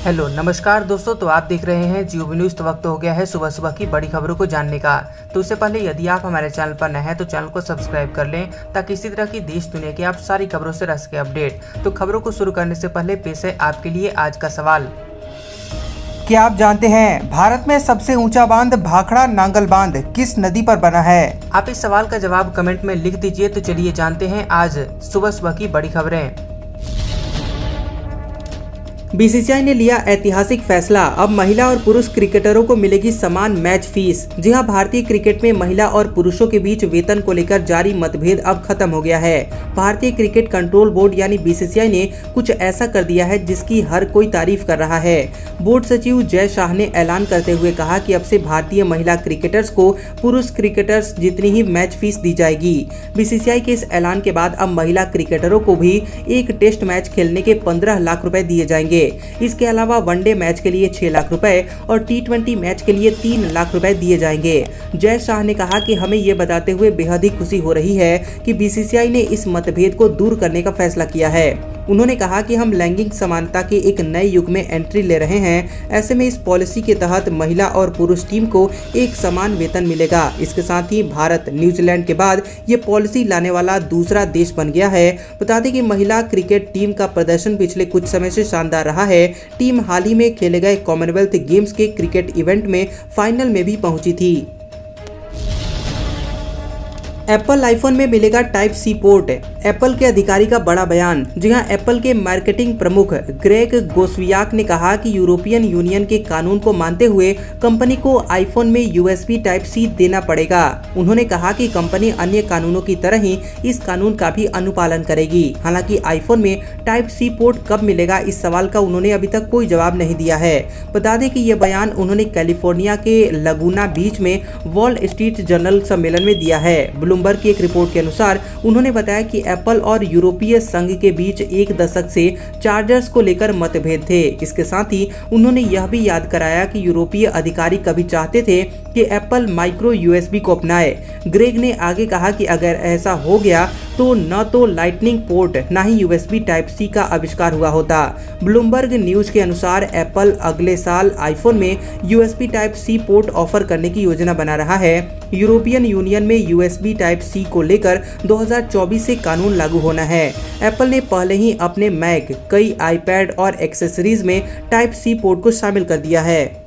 Hello नमस्कार दोस्तों, तो आप देख रहे हैं जियो न्यूज़। तो वक्त हो गया है सुबह सुबह की बड़ी खबरों को जानने का। तो उससे पहले यदि आप हमारे चैनल पर नए हैं तो चैनल को सब्सक्राइब कर लें ताकि इसी तरह की देश दुनिया की आप सारी खबरों से रह सके अपडेट। तो खबरों को शुरू करने से पहले पेश है आपके लिए आज का सवाल। क्या आप जानते हैं भारत में सबसे ऊंचा बांध भाखड़ा नांगल बांध किस नदी पर बना है? आप इस सवाल का जवाब कमेंट में लिख दीजिए। तो चलिए जानते हैं आज सुबह सुबह की बड़ी खबरें। बीसीसीआई ने लिया ऐतिहासिक फैसला, अब महिला और पुरुष क्रिकेटरों को मिलेगी समान मैच फीस। जी हां, भारतीय क्रिकेट में महिला और पुरुषों के बीच वेतन को लेकर जारी मतभेद अब खत्म हो गया है। भारतीय क्रिकेट कंट्रोल बोर्ड यानी बीसीसीआई ने कुछ ऐसा कर दिया है जिसकी हर कोई तारीफ कर रहा है। बोर्ड सचिव जय शाह ने ऐलान करते हुए कहा कि अब से भारतीय महिला क्रिकेटर्स को पुरुष क्रिकेटर्स जितनी ही मैच फीस दी जाएगी। बीसीसीआई के इस ऐलान के बाद अब महिला क्रिकेटरों को भी एक टेस्ट मैच खेलने के 15 लाख रुपए दिए जाएंगे। इसके अलावा वनडे मैच के लिए 6 लाख रुपए और T20 मैच के लिए 3 लाख रुपए दिए जाएंगे। जय शाह ने कहा कि हमें ये बताते हुए बेहद ही खुशी हो रही है कि बीसीसीआई ने इस मतभेद को दूर करने का फैसला किया है। उन्होंने कहा कि हम लैंगिक समानता के एक नए युग में एंट्री ले रहे हैं। ऐसे में इस पॉलिसी के तहत महिला और पुरुष टीम को एक समान वेतन मिलेगा। इसके साथ ही भारत न्यूजीलैंड के बाद ये पॉलिसी लाने वाला दूसरा देश बन गया है। बता दें कि महिला क्रिकेट टीम का प्रदर्शन पिछले कुछ समय से शानदार रहा है। टीम हाल ही में खेले गए कॉमनवेल्थ गेम्स के क्रिकेट इवेंट में फाइनल में भी पहुंची थी। एप्पल आईफोन में मिलेगा टाइप सी पोर्ट, एप्पल के अधिकारी का बड़ा बयान। जी हां, एप्पल के मार्केटिंग प्रमुख ग्रेग गोस्वियाक ने कहा कि यूरोपियन यूनियन के कानून को मानते हुए कंपनी को आईफोन में यूएसबी टाइप सी देना पड़ेगा। उन्होंने कहा कि कंपनी अन्य कानूनों की तरह ही इस कानून का भी अनुपालन करेगी। हालांकि आईफोन में टाइप सी पोर्ट कब मिलेगा, इस सवाल का उन्होंने अभी तक कोई जवाब नहीं दिया है। बता दें कि ये बयान उन्होंने कैलिफोर्निया के लगूना बीच में वॉल स्ट्रीट जर्नल सम्मेलन में दिया है। ब्लूमबर्ग की एक रिपोर्ट के अनुसार उन्होंने बताया कि एप्पल और यूरोपीय संघ के बीच एक दशक से चार्जर्स को लेकर मतभेद थे। इसके साथ ही उन्होंने यह भी याद कराया कि यूरोपीय अधिकारी कभी चाहते थे कि एप्पल माइक्रो यूएसबी को अपनाए। ग्रेग ने आगे कहा कि अगर ऐसा हो गया तो न तो लाइटनिंग पोर्ट न ही यूएसबी टाइप सी का आविष्कार हुआ होता। ब्लूमबर्ग न्यूज के अनुसार एप्पल अगले साल आईफोन में USB type C port offer करने की योजना बना रहा है। यूरोपियन यूनियन में यूएसबी टाइप सी को लेकर 2024 से कानून लागू होना है। एप्पल ने पहले ही अपने मैक, कई आईपैड और एक्सेसरीज में टाइप सी पोर्ट को शामिल कर दिया है।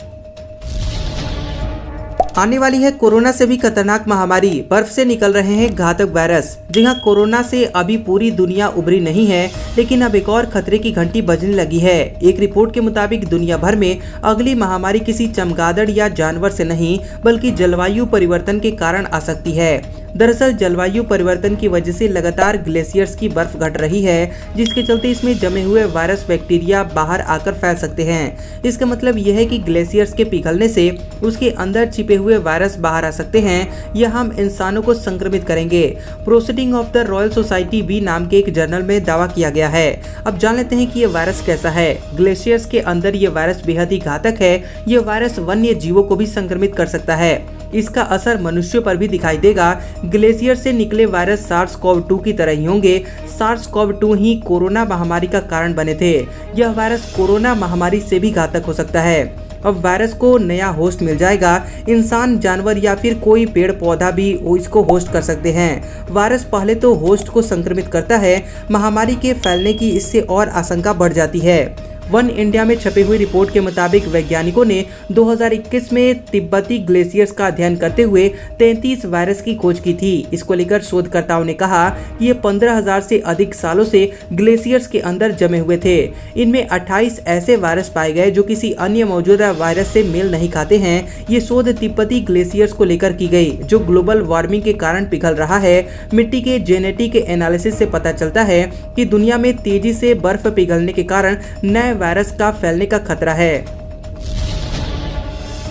आने वाली है कोरोना से भी खतरनाक महामारी, बर्फ से निकल रहे हैं घातक वायरस। जी हां, कोरोना से अभी पूरी दुनिया उभरी नहीं है, लेकिन अब एक और खतरे की घंटी बजने लगी है। एक रिपोर्ट के मुताबिक दुनिया भर में अगली महामारी किसी चमगादड़ या जानवर से नहीं बल्कि जलवायु परिवर्तन के कारण आ सकती है। दरअसल जलवायु परिवर्तन की वजह से लगातार ग्लेशियर्स की बर्फ घट रही है, जिसके चलते इसमें जमे हुए वायरस बैक्टीरिया बाहर आकर फैल सकते हैं। इसका मतलब यह है कि ग्लेशियर्स के पिघलने से उसके अंदर छिपे हुए वायरस बाहर आ सकते हैं या हम इंसानों को संक्रमित करेंगे। Proceeding of the Royal Society B नाम के एक जर्नल में दावा किया गया है। अब जान लेते हैं कि ये वायरस कैसा है। ग्लेशियर्स के अंदर ये वायरस बेहद ही घातक है। ये वायरस वन्य जीवों को भी संक्रमित कर सकता है। इसका असर मनुष्यों पर भी दिखाई देगा। ग्लेशियर से निकले वायरस SARS-CoV-2 की तरह ही होंगे। SARS-CoV-2 ही कोरोना महामारी का कारण बने थे। यह वायरस कोरोना महामारी से भी घातक हो सकता है। अब वायरस को नया होस्ट मिल जाएगा। इंसान, जानवर या फिर कोई पेड़ पौधा भी इसको होस्ट कर सकते हैं। वायरस पहले तो होस्ट को संक्रमित करता है, महामारी के फैलने की इससे और आशंका बढ़ जाती है। वन इंडिया में छपी हुई रिपोर्ट के मुताबिक वैज्ञानिकों ने 2021 में तिब्बती ग्लेशियर्स का अध्ययन करते हुए 33 वायरस की खोज की थी। इसको लेकर शोधकर्ताओं ने कहा कि ये 15,000 से अधिक सालों से ग्लेशियर्स के अंदर जमे हुए थे। इनमें 28 ऐसे वायरस पाए गए जो किसी अन्य मौजूदा वायरस से मेल नहीं खाते हैं। ये शोध तिब्बती ग्लेशियर्स को लेकर की गई, जो ग्लोबल वार्मिंग के कारण पिघल रहा है। मिट्टी के जेनेटिक एनालिसिस से पता चलता है कि दुनिया में तेजी से बर्फ पिघलने के कारण नए वायरस का फैलने का खतरा है।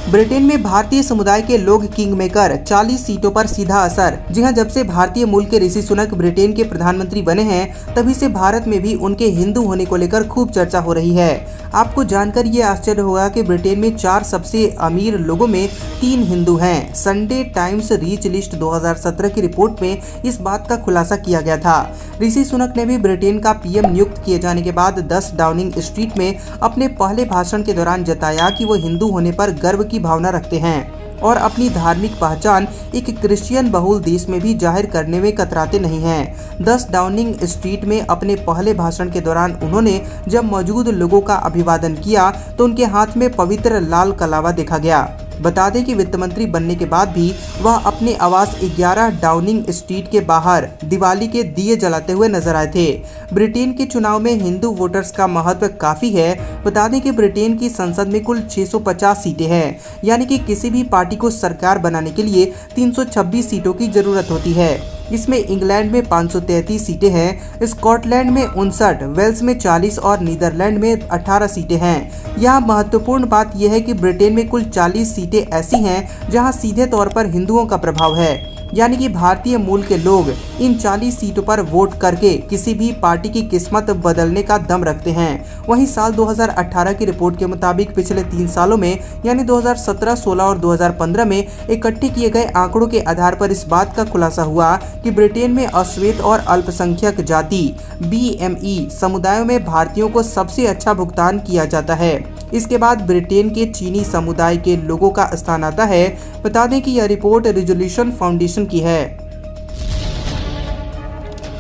ब्रिटेन में भारतीय समुदाय के लोग किंग मेकर 40 सीटों पर सीधा असर। जी हां, जब से भारतीय मूल के ऋषि सुनक ब्रिटेन के प्रधानमंत्री बने हैं तभी से भारत में भी उनके हिंदू होने को लेकर खूब चर्चा हो रही है। आपको जानकर ये आश्चर्य होगा कि ब्रिटेन में 4 सबसे अमीर लोगों में 3 हिंदू हैं। संडे टाइम्स रीच लिस्ट 2017 की रिपोर्ट में इस बात का खुलासा किया गया था। ऋषि सुनक ने भी ब्रिटेन का पीएम नियुक्त किए जाने के बाद 10 डाउनिंग स्ट्रीट में अपने पहले भाषण के दौरान जताया कि वो हिंदू होने पर गर्व की भावना रखते हैं और अपनी धार्मिक पहचान एक क्रिश्चियन बहुल देश में भी जाहिर करने में कतराते नहीं हैं। 10 डाउनिंग स्ट्रीट में अपने पहले भाषण के दौरान उन्होंने जब मौजूद लोगों का अभिवादन किया तो उनके हाथ में पवित्र लाल कलावा देखा गया। बता दें कि वित्त मंत्री बनने के बाद भी वह अपने आवास 11 डाउनिंग स्ट्रीट के बाहर दिवाली के दिए जलाते हुए नजर आए थे। ब्रिटेन के चुनाव में हिंदू वोटर्स का महत्व काफी है। बता दें कि ब्रिटेन की संसद में कुल 650 सीटें हैं, यानी कि किसी भी पार्टी को सरकार बनाने के लिए 326 सीटों की जरूरत होती है। इसमें इंग्लैंड में 533 सीटें हैं, स्कॉटलैंड में 59, वेल्स में 40 और नीदरलैंड में 18 सीटें हैं। यहाँ महत्वपूर्ण बात यह है कि ब्रिटेन में कुल 40 सीटें ऐसी हैं जहाँ सीधे तौर पर हिंदुओं का प्रभाव है, यानी कि भारतीय मूल के लोग इन 40 सीटों पर वोट करके किसी भी पार्टी की किस्मत बदलने का दम रखते हैं। वहीं साल 2018 की रिपोर्ट के मुताबिक पिछले 3 सालों में यानी 2017, 16 और 2015 में इकट्ठे किए गए आंकड़ों के आधार पर इस बात का खुलासा हुआ कि ब्रिटेन में अश्वेत और अल्पसंख्यक जाति BME समुदायों में भारतीयों को सबसे अच्छा भुगतान किया जाता है। इसके बाद ब्रिटेन के चीनी समुदाय के लोगों का स्थान आता है। बता दें कि यह रिपोर्ट रिजोल्यूशन फाउंडेशन की है।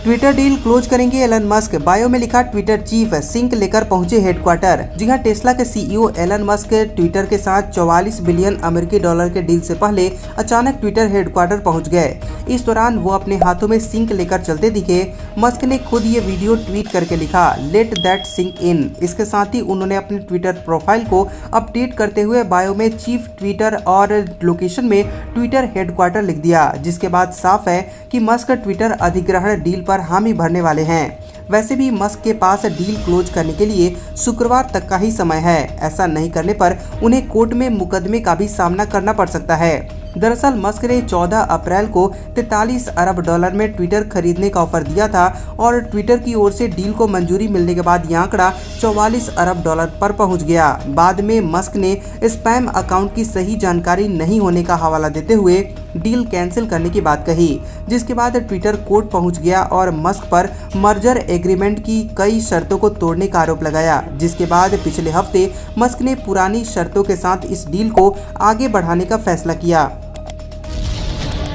ट्विटर डील क्लोज करेंगे एलन मस्क, बायो में लिखा ट्विटर चीफ सिंक लेकर पहुंचे हेडक्वार्टर। जी हां, टेस्ला के CEO एलन मस्क ट्विटर के साथ 44 बिलियन अमेरिकी डॉलर के डील से पहले अचानक ट्विटर हेडक्वार्टर पहुंच गए। इस दौरान वो अपने हाथों में सिंक लेकर चलते दिखे। मस्क ने खुद ये वीडियो ट्वीट करके लिखा, लेट दैट सिंक इन। इसके साथ ही उन्होंने अपने ट्विटर प्रोफाइल को अपडेट करते हुए बायो में चीफ ट्विटर और लोकेशन में ट्विटर हेडक्वार्टर लिख दिया, जिसके बाद साफ है कि मस्क ट्विटर अधिग्रहण डील पर हामी भरने वाले हैं। वैसे भी मस्क के पास डील क्लोज करने के लिए शुक्रवार तक का ही समय है। ऐसा नहीं करने पर उन्हें कोर्ट में मुकदमे का भी सामना करना पड़ सकता है। दरअसल मस्क ने 14 अप्रैल को 43 अरब डॉलर में ट्विटर खरीदने का ऑफर दिया था और ट्विटर की ओर से डील को मंजूरी मिलने के बाद यह आंकड़ा 44 अरब डॉलर पर पहुंच गया। बाद में मस्क ने स्पैम अकाउंट की सही जानकारी नहीं होने का हवाला देते हुए डील कैंसिल करने की बात कही, जिसके बाद ट्विटर कोर्ट पहुंच गया और मस्क पर मर्जर एग्रीमेंट की कई शर्तों को तोड़ने का आरोप लगाया। जिसके बाद पिछले हफ्ते मस्क ने पुरानी शर्तों के साथ इस डील को आगे बढ़ाने का फैसला किया।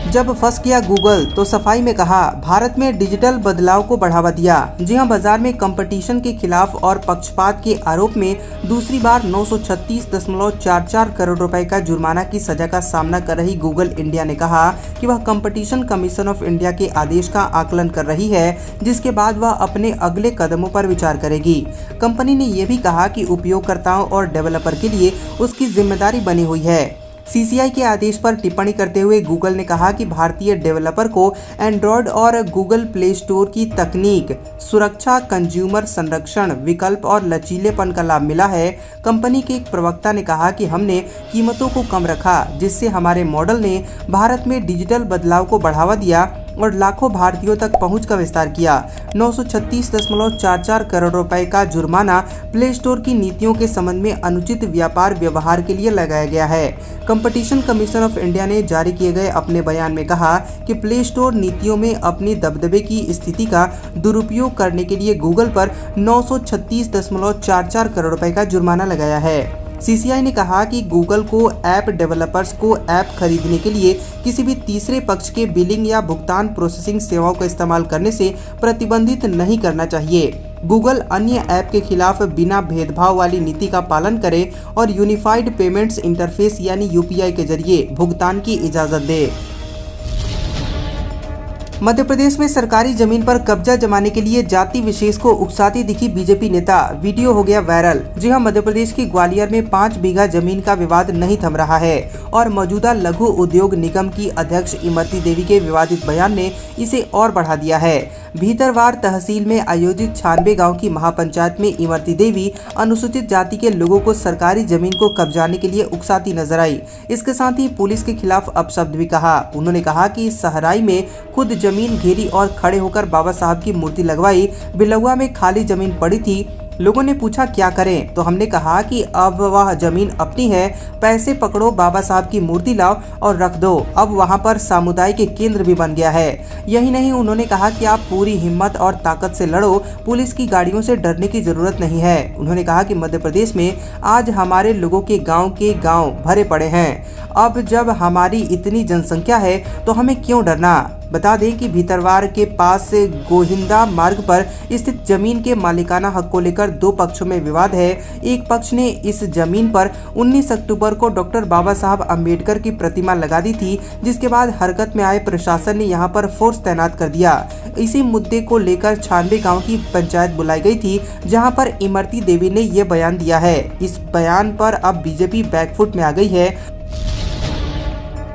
जब फंस गया गूगल तो सफाई में कहा, भारत में डिजिटल बदलाव को बढ़ावा दिया। जी हां, बाजार में कंपटीशन के खिलाफ और पक्षपात के आरोप में दूसरी बार 936.44 करोड़ रुपए का जुर्माना की सजा का सामना कर रही गूगल इंडिया ने कहा कि वह कंपटीशन कमीशन ऑफ इंडिया के आदेश का आकलन कर रही है, जिसके बाद वह अपने अगले कदमों पर विचार करेगी। कंपनी ने यह भी कहा कि उपयोगकर्ताओं और डेवलपर के लिए उसकी जिम्मेदारी बनी हुई है। CCI के आदेश पर टिप्पणी करते हुए गूगल ने कहा कि भारतीय डेवलपर को एंड्रॉयड और गूगल प्ले स्टोर की तकनीक, सुरक्षा, कंज्यूमर संरक्षण, विकल्प और लचीलेपन का लाभ मिला है। कंपनी के एक प्रवक्ता ने कहा कि हमने कीमतों को कम रखा, जिससे हमारे मॉडल ने भारत में डिजिटल बदलाव को बढ़ावा दिया और लाखों भारतीयों तक पहुंच का विस्तार किया। 936.44 करोड़ रुपए का जुर्माना प्ले स्टोर की नीतियों के संबंध में अनुचित व्यापार व्यवहार के लिए लगाया गया है। कंपटीशन कमीशन ऑफ इंडिया ने जारी किए गए अपने बयान में कहा कि प्ले स्टोर नीतियों में अपनी दबदबे की स्थिति का दुरुपयोग करने के लिए गूगल पर 936.44 करोड़ रुपए का जुर्माना लगाया है। CCI ने कहा कि गूगल को ऐप डेवलपर्स को ऐप खरीदने के लिए किसी भी तीसरे पक्ष के बिलिंग या भुगतान प्रोसेसिंग सेवाओं का इस्तेमाल करने से प्रतिबंधित नहीं करना चाहिए। गूगल अन्य ऐप के खिलाफ बिना भेदभाव वाली नीति का पालन करे और यूनिफाइड पेमेंट्स इंटरफेस यानी UPI के जरिए भुगतान की इजाज़त दे। मध्य प्रदेश में सरकारी जमीन पर कब्जा जमाने के लिए जाति विशेष को उकसाती दिखी बीजेपी नेता, वीडियो हो गया वायरल। जी हां, मध्य प्रदेश की ग्वालियर में 5 बीघा जमीन का विवाद नहीं थम रहा है और मौजूदा लघु उद्योग निगम की अध्यक्ष इमरती देवी के विवादित बयान ने इसे और बढ़ा दिया है। भीतरवार तहसील में आयोजित 96 गाँव की महापंचायत में इमरती देवी अनुसूचित जाति के लोगों को सरकारी जमीन को कब्जाने के लिए उकसाती नजर आई। इसके साथ ही पुलिस के खिलाफ अपशब्द भी कहा। उन्होंने कहा कि सहराई में खुद जमीन घेरी और खड़े होकर बाबा साहब की मूर्ति लगवाई। बिलौआ में खाली जमीन पड़ी थी। लोगों ने पूछा क्या करें, तो हमने कहा कि अब वह जमीन अपनी है, पैसे पकड़ो, बाबा साहब की मूर्ति लाओ और रख दो। अब वहां पर सामुदायिक केंद्र भी बन गया है। यही नहीं, उन्होंने कहा कि आप पूरी हिम्मत और ताकत से लड़ो, पुलिस की गाड़ियों से डरने की जरूरत नहीं है। उन्होंने कहा कि मध्य प्रदेश में आज हमारे लोगों के गाँव भरे पड़े हैं। अब जब हमारी इतनी जनसंख्या है तो हमें क्यों डरना। बता दें कि भीतरवार के पास गोहिंदा मार्ग पर स्थित जमीन के मालिकाना हक को लेकर 2 पक्षों में विवाद है। एक पक्ष ने इस जमीन पर 19 अक्टूबर को डॉक्टर बाबा साहब अम्बेडकर की प्रतिमा लगा दी थी, जिसके बाद हरकत में आए प्रशासन ने यहां पर फोर्स तैनात कर दिया। इसी मुद्दे को लेकर 96 गाँव की पंचायत बुलाई गई थी, जहाँ पर इमरती देवी ने ये बयान दिया है। इस बयान पर अब बीजेपी बैकफुट में आ गई है।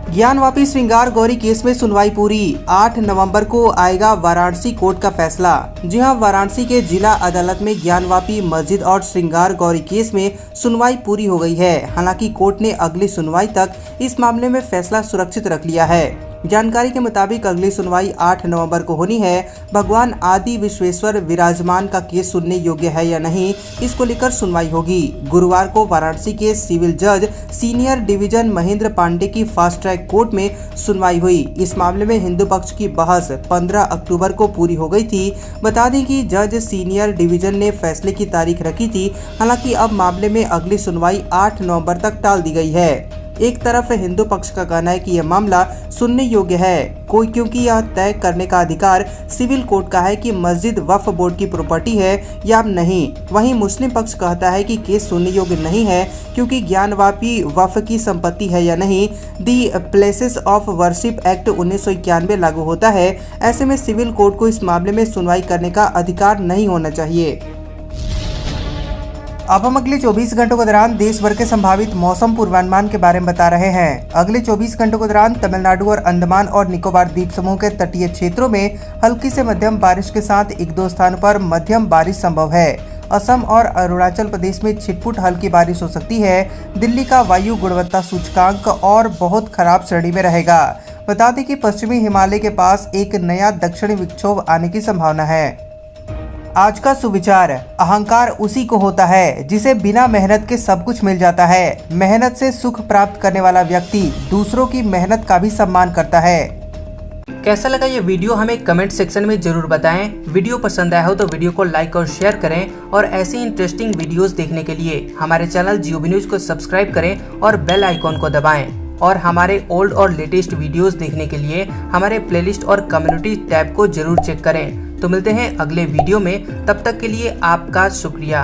ज्ञानवापी श्रृंगार गौरी केस में सुनवाई पूरी। 8 नवंबर को आएगा वाराणसी कोर्ट का फैसला। जी हां, वाराणसी के जिला अदालत में ज्ञानवापी मस्जिद और श्रृंगार गौरी केस में सुनवाई पूरी हो गई है। हालांकि कोर्ट ने अगली सुनवाई तक इस मामले में फैसला सुरक्षित रख लिया है। जानकारी के मुताबिक अगली सुनवाई 8 नवंबर को होनी है। भगवान आदि विश्वेश्वर विराजमान का केस सुनने योग्य है या नहीं, इसको लेकर सुनवाई होगी। गुरुवार को वाराणसी के सिविल जज सीनियर डिवीजन महेंद्र पांडे की फास्ट ट्रैक कोर्ट में सुनवाई हुई। इस मामले में हिंदू पक्ष की बहस 15 अक्टूबर को पूरी हो गई थी। बता दें कि जज सीनियर डिवीजन ने फैसले की तारीख रखी थी। हालांकि अब मामले में अगली सुनवाई 8 नवंबर तक टाल दी गई है। एक तरफ हिंदू पक्ष का कहना है कि यह मामला सुनने योग्य है क्योंकि यह तय करने का अधिकार सिविल कोर्ट का है कि मस्जिद वक्फ बोर्ड की प्रॉपर्टी है या नहीं। वहीं मुस्लिम पक्ष कहता है कि केस सुनने योग्य नहीं है क्योंकि ज्ञानवापी वक्फ की संपत्ति है या नहीं। दी प्लेसेस ऑफ वर्शिप एक्ट 1991 लागू होता है। ऐसे में सिविल कोर्ट को इस मामले में सुनवाई करने का अधिकार नहीं होना चाहिए। अब हम अगले 24 घंटों के दौरान देश भर के संभावित मौसम पूर्वानुमान के बारे में बता रहे हैं। अगले 24 घंटों के दौरान तमिलनाडु और अंडमान और निकोबार द्वीप समूह के तटीय क्षेत्रों में हल्की से मध्यम बारिश के साथ 1-2 स्थानों पर मध्यम बारिश संभव है। असम और अरुणाचल प्रदेश में छिटपुट हल्की बारिश हो सकती है। दिल्ली का वायु गुणवत्ता सूचकांक और बहुत खराब श्रेणी में रहेगा। बता दें कि पश्चिमी हिमालय के पास एक नया दक्षिणी विक्षोभ आने की संभावना है। आज का सुविचार, अहंकार उसी को होता है जिसे बिना मेहनत के सब कुछ मिल जाता है। मेहनत से सुख प्राप्त करने वाला व्यक्ति दूसरों की मेहनत का भी सम्मान करता है। कैसा लगा ये वीडियो हमें कमेंट सेक्शन में जरूर बताएं। वीडियो पसंद आया हो तो वीडियो को लाइक और शेयर करें और ऐसी इंटरेस्टिंग वीडियोस देखने के लिए हमारे चैनल जियो न्यूज को सब्सक्राइब करें और बेल आइकॉन को दबाएं। और हमारे ओल्ड और लेटेस्ट वीडियोस देखने के लिए हमारे प्लेलिस्ट और कम्युनिटी टैब को जरूर चेक करें। तो मिलते हैं अगले वीडियो में, तब तक के लिए आपका शुक्रिया।